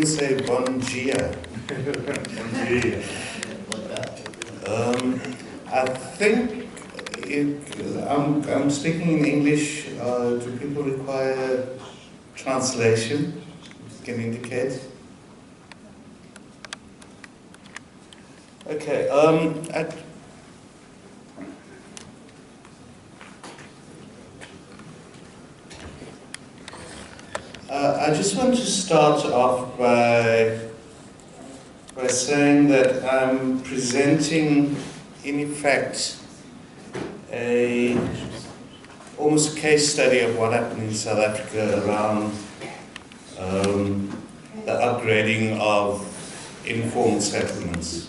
Say bom dia. I think I'm speaking in English. Do people require translation? Can indicate? Okay. I just want to start off by saying that I'm presenting, in effect, almost a case study of what happened in South Africa around the upgrading of informal settlements.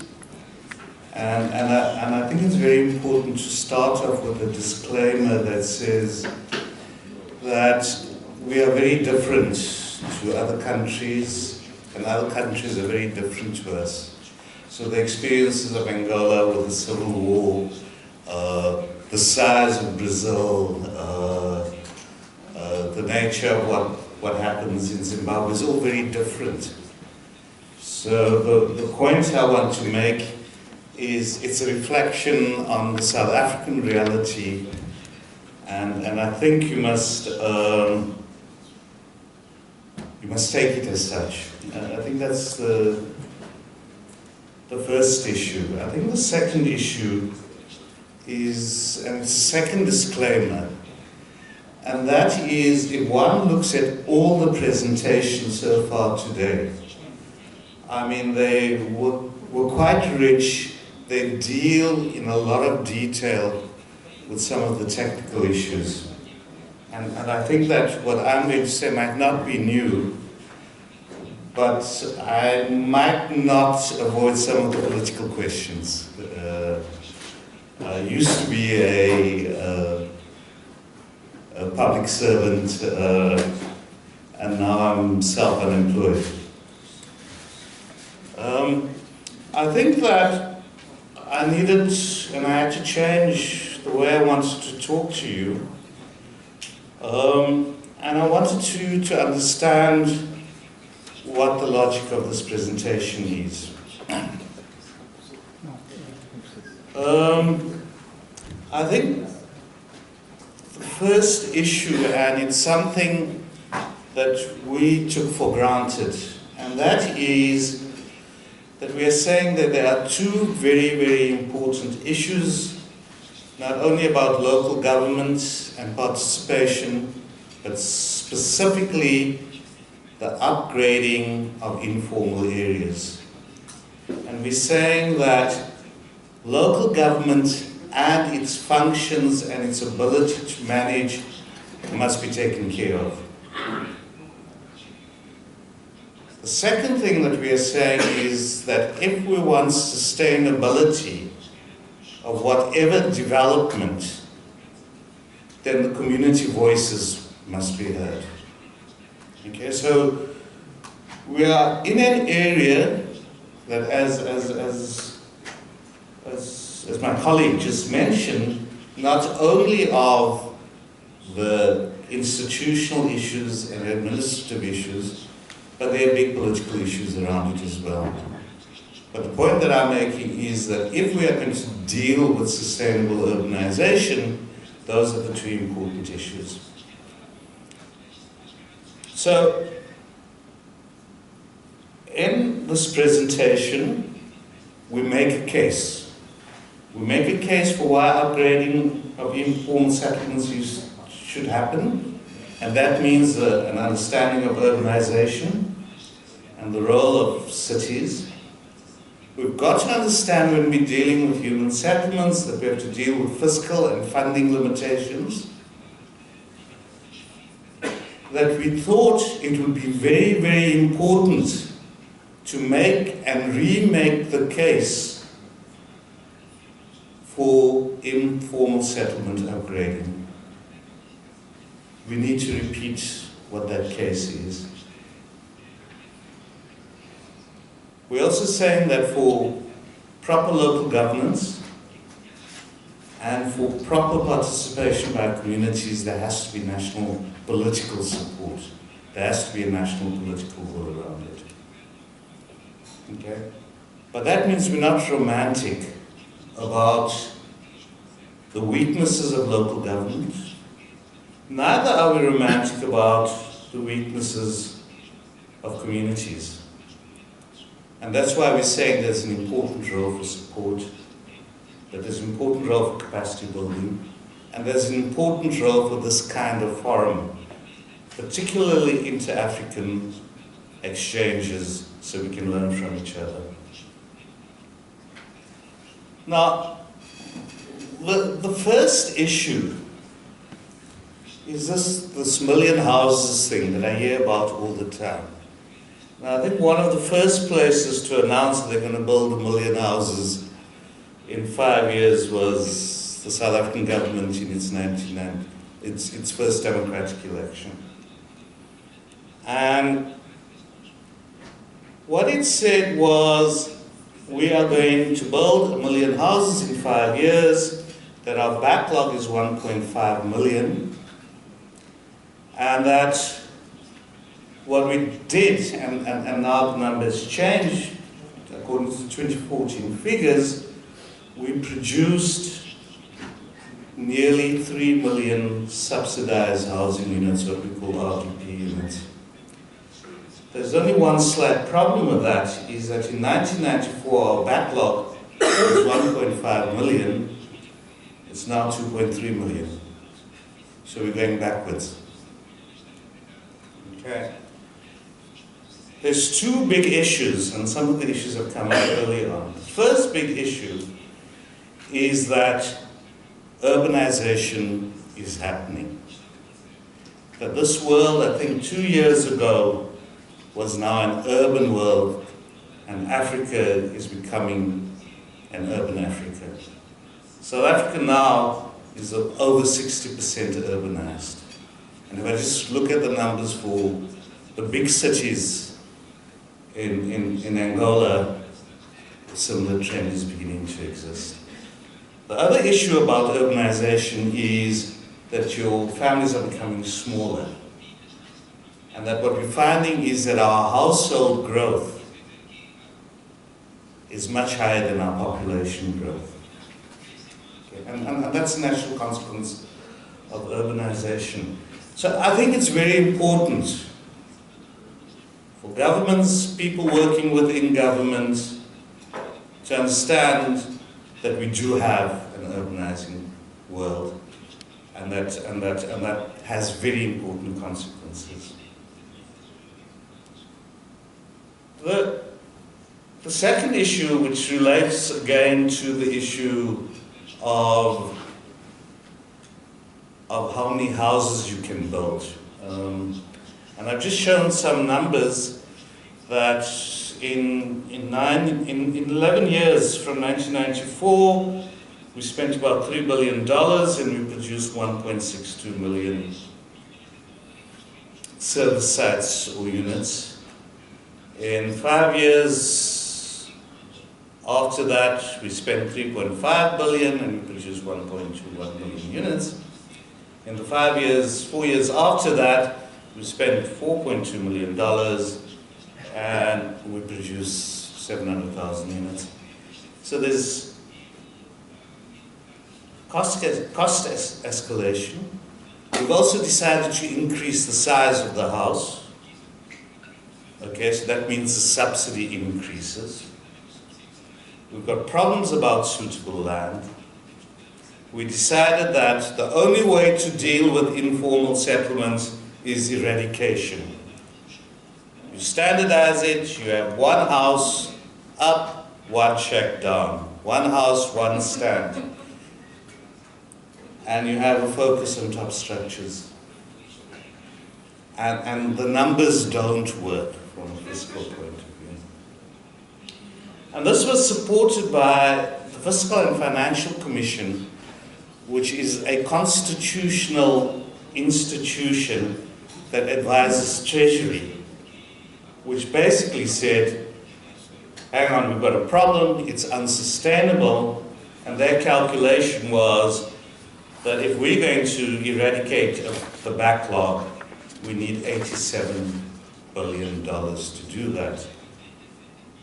And I think it's very important to start off with a disclaimer that says that we are very different to other countries, and other countries are very different to us. So the experiences of Angola with the civil war, the size of Brazil, the nature of what happens in Zimbabwe is all very different. So the point I want to make is it's a reflection on the South African reality, and I think you must take it as such. I think that's the first issue. I think the second issue is, and it's a second disclaimer, and that is if one looks at all the presentations so far today, I mean, they were quite rich. They deal in a lot of detail with some of the technical issues. And I think that what I'm going to say might not be new, but I might not avoid some of the political questions. I used to be a public servant, and now I'm self-unemployed. I think that I needed, and I had to change the way I wanted to talk to you. And I wanted to understand what the logic of this presentation is. I think the first issue, and it's something that we took for granted, and that is that we are saying that there are two very, very important issues, not only about local government and participation, but specifically the upgrading of informal areas. And we're saying that local government and its functions and its ability to manage must be taken care of. The second thing that we are saying is that if we want sustainability of whatever development, then the community voices must be heard. Okay, so we are in an area that, as my colleague just mentioned, not only of the institutional issues and administrative issues, but there are big political issues around it as well. But the point that I'm making is that if we are going to deal with sustainable urbanization, those are the two important issues. So, in this presentation, we make a case. We make a case for why upgrading of informal settlements should happen, and that means an understanding of urbanization and the role of cities. We've got to understand when we're dealing with human settlements that we have to deal with fiscal and funding limitations. That we thought it would be very, very important to make and remake the case for informal settlement upgrading. We need to repeat what that case is. We're also saying that for proper local governance and for proper participation by communities, there has to be national political support. There has to be a national political will around it. Okay? But that means we're not romantic about the weaknesses of local government. Neither are we romantic about the weaknesses of communities. And that's why we're saying there's an important role for support, that there's an important role for capacity building, and there's an important role for this kind of forum, particularly inter-African exchanges, so we can learn from each other. Now, the first issue is this million houses thing that I hear about all the time. Now, I think one of the first places to announce that they're going to build 1 million houses in 5 years was the South African government in its first democratic election. And what it said was, we are going to build 1 million houses in 5 years, that our backlog is 1.5 million, and that what we did, and now the numbers changed, according to the 2014 figures, we produced nearly 3 million subsidized housing units, what we call RDP units. There's only one slight problem with that, is that in 1994 our backlog was 1.5 million, it's now 2.3 million. So we're going backwards. Okay. There's two big issues, and some of the issues have come up earlier on. The first big issue is that urbanization is happening. That this world, I think 2 years ago, was now an urban world, and Africa is becoming an urban Africa. South Africa now is over 60% urbanized. And if I just look at the numbers for the big cities in Angola, a similar trend is beginning to exist. The other issue about urbanization is that your families are becoming smaller. And that what we're finding is that our household growth is much higher than our population growth. Okay. And that's a natural consequence of urbanization. So I think it's very important for governments, people working within government, to understand that we do have an urbanizing world, and that has very important consequences. The second issue, which relates again to the issue of how many houses you can build. And I've just shown some numbers that in 11 years from 1994, we spent about $3 billion and we produced 1.62 million service sites or units. In 5 years after that, we spent 3.5 billion and we produced 1.21 million units. In the 4 years after that, we spent $4.2 million and we produced 700,000 units. So there's cost escalation. We've also decided to increase the size of the house. Okay, so that means the subsidy increases. We've got problems about suitable land. We decided that the only way to deal with informal settlements is eradication. You standardize it, you have one house up, one shack down. One house, one stand. And you have a focus on top structures. And the numbers don't work from a fiscal point of view. And this was supported by the Fiscal and Financial Commission, which is a constitutional institution that advises Treasury, which basically said, hang on, we've got a problem, it's unsustainable, and their calculation was that if we're going to eradicate the backlog, we need $87 billion to do that.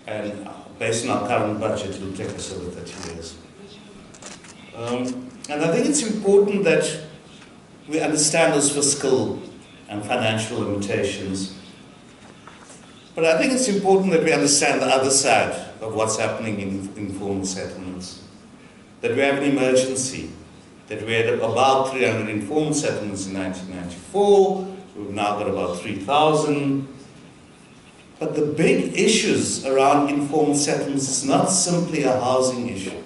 and based on our current budget, it will take us over 30 years. And I think it's important that we understand those fiscal and financial limitations. But I think it's important that we understand the other side of what's happening in informal settlements. That we have an emergency. That we had about 300 informal settlements in 1994. We've now got about 3,000. But the big issues around informal settlements is not simply a housing issue.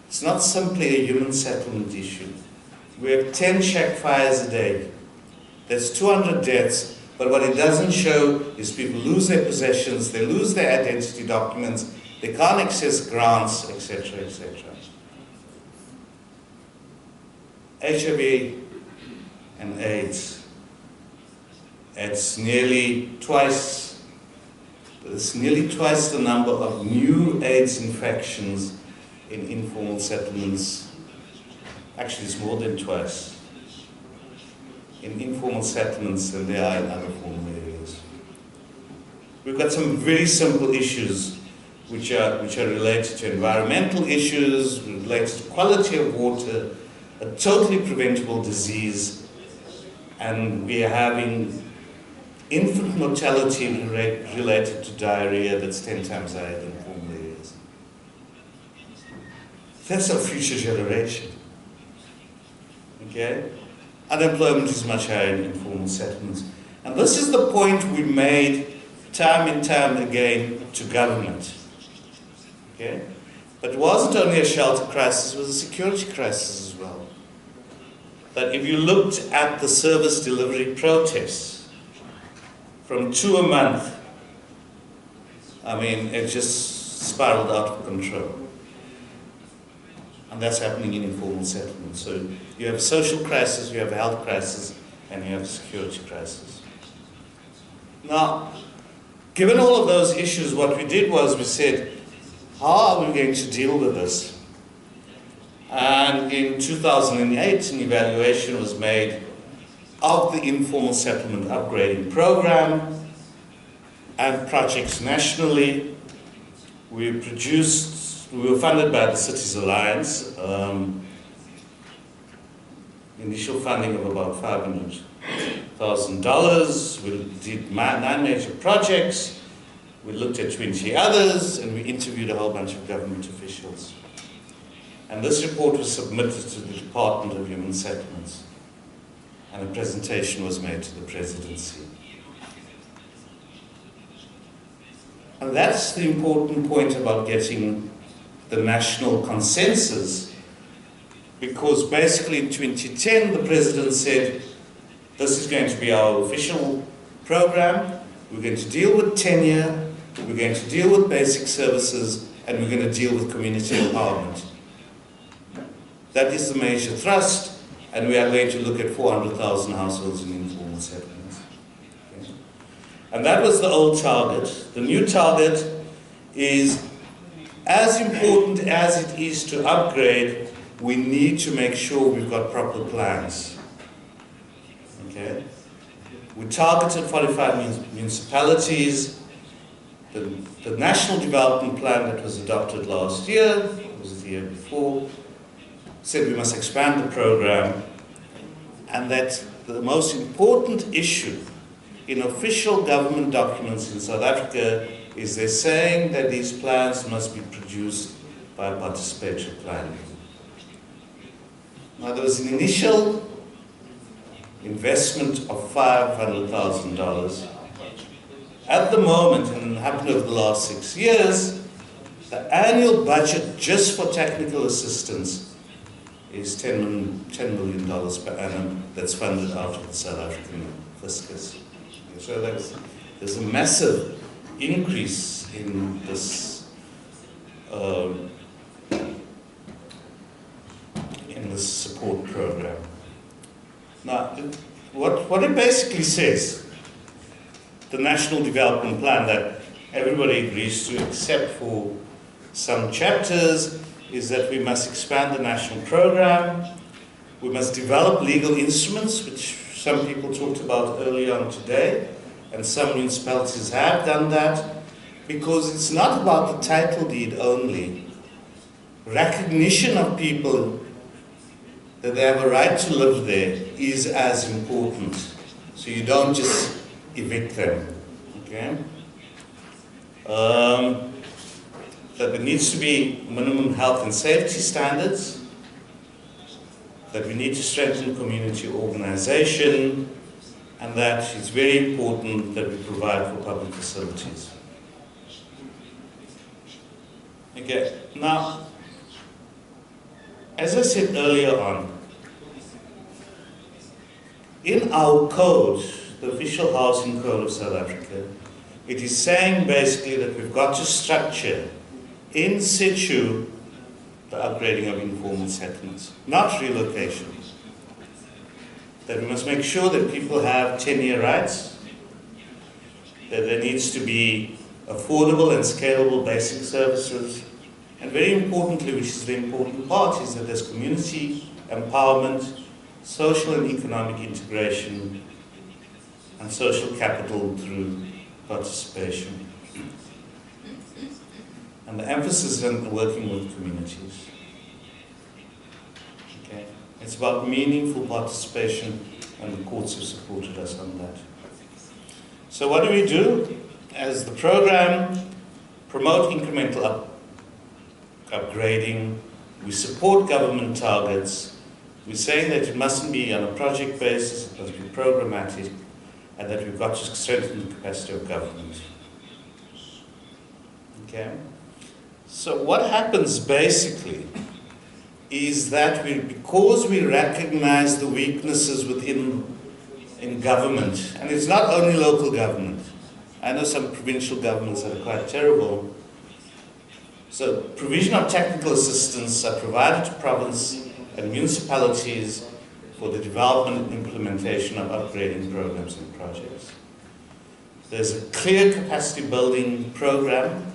It's not simply a human settlement issue. We have 10 shack fires a day. There's 200 deaths, but what it doesn't show is people lose their possessions, they lose their identity documents, they can't access grants, etc., etc. HIV and AIDS. It's nearly twice the number of new AIDS infections in informal settlements. Actually, it's more than twice in informal settlements than there are in other formal areas. We've got some very simple issues which are related to environmental issues, related to quality of water, a totally preventable disease, and we are having infant mortality related to diarrhea that's 10 times higher than formal areas. That's our future generation. Okay? Unemployment is much higher in informal settlements. And this is the point we made time and time again to government. Okay? But it wasn't only a shelter crisis, it was a security crisis as well. That if you looked at the service delivery protests, from 2 a month, I mean, it just spiraled out of control. And that's happening in informal settlements. So you have a social crisis, you have a health crisis, and you have a security crisis. Now, given all of those issues, what we did was we said, how are we going to deal with this? And in 2008, an evaluation was made of the informal settlement upgrading program and projects nationally. We were funded by the Cities Alliance, initial funding of about $500,000. We did 9 major projects. We looked at 20 others, and we interviewed a whole bunch of government officials. And this report was submitted to the Department of Human Settlements, and a presentation was made to the presidency. And that's the important point about getting the national consensus, because basically in 2010 the president said, this is going to be our official program, we're going to deal with tenure, we're going to deal with basic services, and we're going to deal with community empowerment. That is the major thrust, and we are going to look at 400,000 households in informal settlements. Okay. And that was the old target. The new target is, as important as it is to upgrade, we need to make sure we've got proper plans. Okay? We targeted 45 municipalities. The national development plan that was adopted last year, or was it the year before, said we must expand the program, and that the most important issue in official government documents in South Africa is they're saying that these plans must be produced by a participatory planning. Now, there was an initial investment of $500,000. At the moment, and it happened over the last 6 years, the annual budget just for technical assistance is $10 million per annum that's funded out of the South African fiscus. So there's a massive increase in this support program. Now, what it basically says, the National Development Plan that everybody agrees to except for some chapters, is that we must expand the national program, we must develop legal instruments, which some people talked about earlier on today, and some municipalities have done that. because it's not about the title deed only. Recognition of people that they have a right to live there is as important. So you don't just evict them, okay? That there needs to be minimum health and safety standards, that we need to strengthen community organization, and that it's very important that we provide for public facilities. Okay, now, as I said earlier on, in our code, the Official Housing Code of South Africa, it is saying basically that we've got to structure in situ the upgrading of informal settlements, not relocation. That we must make sure that people have tenure rights, that there needs to be affordable and scalable basic services, and very importantly, which is the important part, is that there's community empowerment, social and economic integration, and social capital through participation. And the emphasis is on working with communities. Okay? It's about meaningful participation, and the courts have supported us on that. So what do? As the program, promote incremental upgrading. We support government targets. We're saying that it mustn't be on a project basis, it must be programmatic, and that we've got to strengthen the capacity of government. Okay? So what happens basically is that because we recognize the weaknesses in government, and it's not only local government. I know some provincial governments that are quite terrible. So provision of technical assistance are provided to province and municipalities for the development and implementation of upgrading programs and projects. There's a clear capacity building program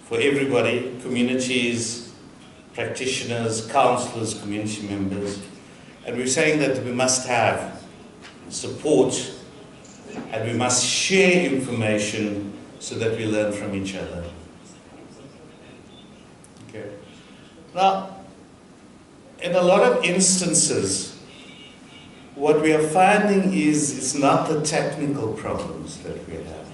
for everybody, communities, practitioners, councillors, community members. And we're saying that we must have support and we must share information so that we learn from each other. Okay. Now, in a lot of instances, what we are finding is it's not the technical problems that we have.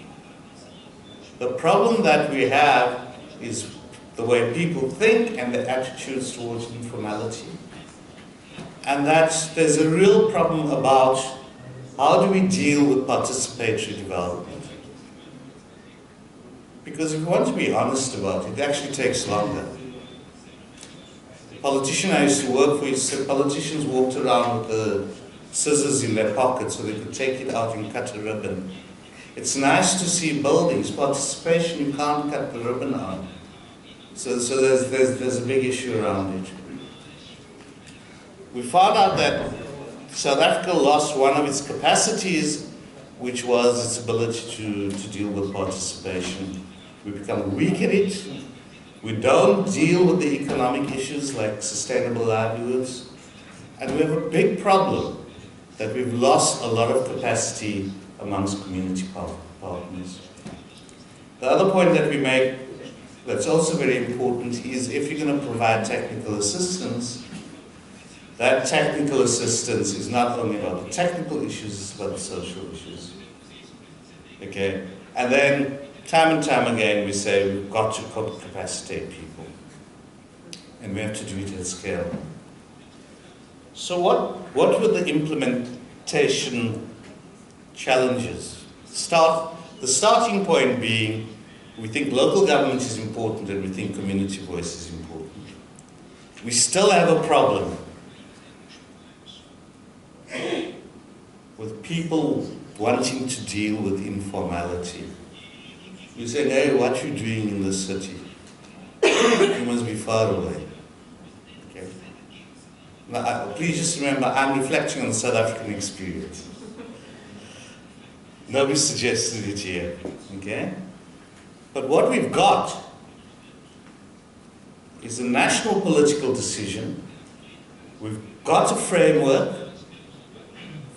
The problem that we have is the way people think and their attitudes towards informality. And that there's a real problem about how do we deal with participatory development. Because if we want to be honest about it, it actually takes longer. The politician I used to work for used to say politicians walked around with the scissors in their pocket so they could take it out and cut a ribbon. It's nice to see buildings. Participation, you can't cut the ribbon out. So there's a big issue around it. We found out that South Africa lost one of its capacities, which was its ability to deal with participation. We become weak at it. We don't deal with the economic issues like sustainable livelihoods. And we have a big problem that we've lost a lot of capacity amongst community partners. The other point that we make that's also very important is if you're going to provide technical assistance, that technical assistance is not only about the technical issues, it's about the social issues. Okay? And then, time and time again, we say we've got to capacitate people. And we have to do it at scale. So what were the implementation challenges? The starting point being, we think local government is important and we think community voice is important. We still have a problem with people wanting to deal with informality. You say, hey, what are you doing in this city? You must be far away. Okay? Now, please just remember, I'm reflecting on the South African experience. Nobody suggested it here. Okay? But what we've got is a national political decision. We've got a framework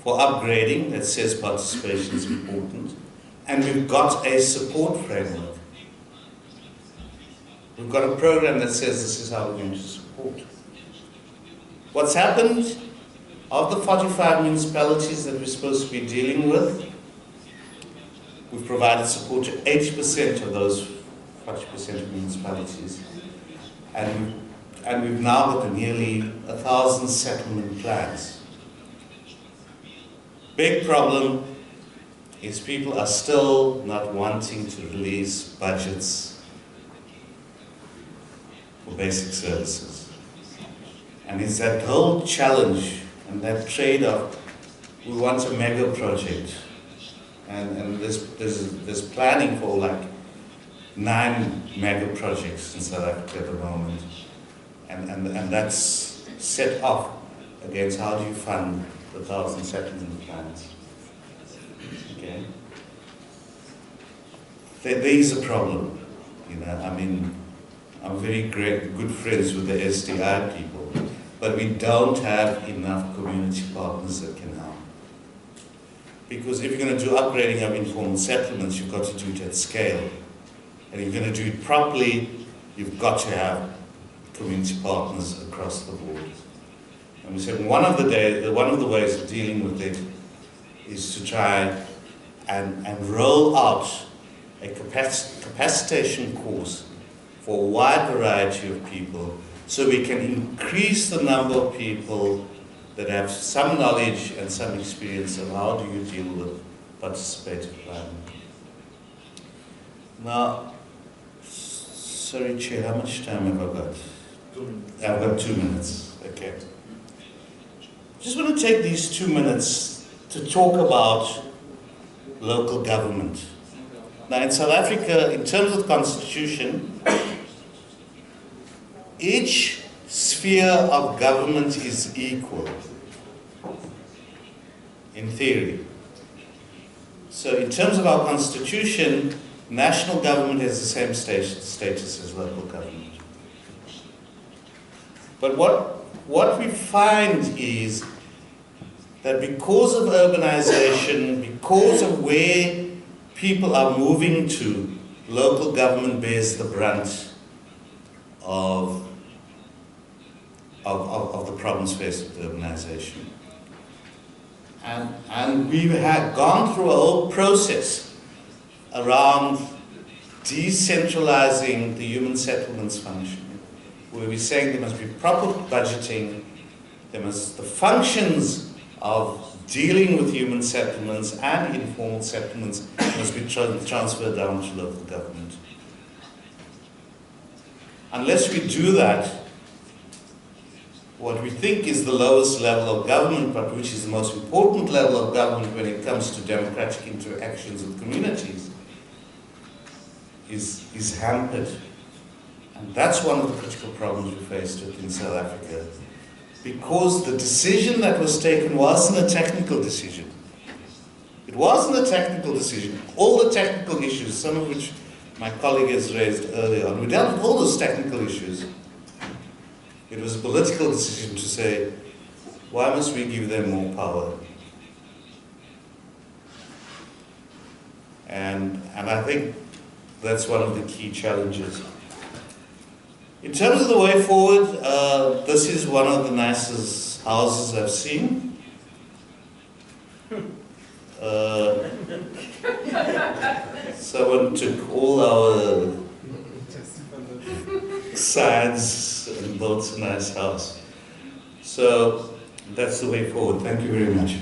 for upgrading that says participation is important, and we've got a support framework. We've got a program that says this is how we're going to support. What's happened, of the 45 municipalities that we're supposed to be dealing with, we've provided support to 80% of those 40% of municipalities. And we've now got nearly 1,000 settlement plans. Big problem is people are still not wanting to release budgets for basic services. And it's that whole challenge and that trade-off. We want a mega project. And there's planning for like 9 mega projects in South Africa at the moment. And that's set off against how do you fund the 1,000 settlement plans. Okay? There is a problem. You know, I mean, I'm very good friends with the SDI people, but we don't have enough community partners that can help. Because if you're going to do upgrading of informal settlements, you've got to do it at scale. And if you're going to do it properly, you've got to have community partners across the board. And we said one of the ways of dealing with it is to try and roll out a capacitation course for a wide variety of people, so we can increase the number of people that have some knowledge and some experience of how do you deal with participative planning. Now, sorry Chair, how much time have I got? 2 minutes. I've got 2 minutes, okay. Just want to take these 2 minutes to talk about local government. Now in South Africa, in terms of the Constitution, each sphere of government is equal, in theory. So in terms of our Constitution, national government has the same status as local government. But what we find is that because of urbanization, because of where people are moving to, local government bears the brunt of the problems faced with urbanization. And we have gone through a whole process around decentralizing the human settlements function, where we're saying there must be proper budgeting, the functions of dealing with human settlements and informal settlements must be transferred down to local government. Unless we do that, what we think is the lowest level of government, but which is the most important level of government when it comes to democratic interactions with communities, is hampered. And that's one of the critical problems we faced with in South Africa. Because the decision that was taken wasn't a technical decision. It wasn't a technical decision. All the technical issues, some of which my colleague has raised earlier on, we dealt with all those technical issues. It was a political decision to say, why must we give them more power? And I think that's one of the key challenges. In terms of the way forward, this is one of the nicest houses I've seen. Someone took all our sides and built a nice house. So that's the way forward. Thank you very much.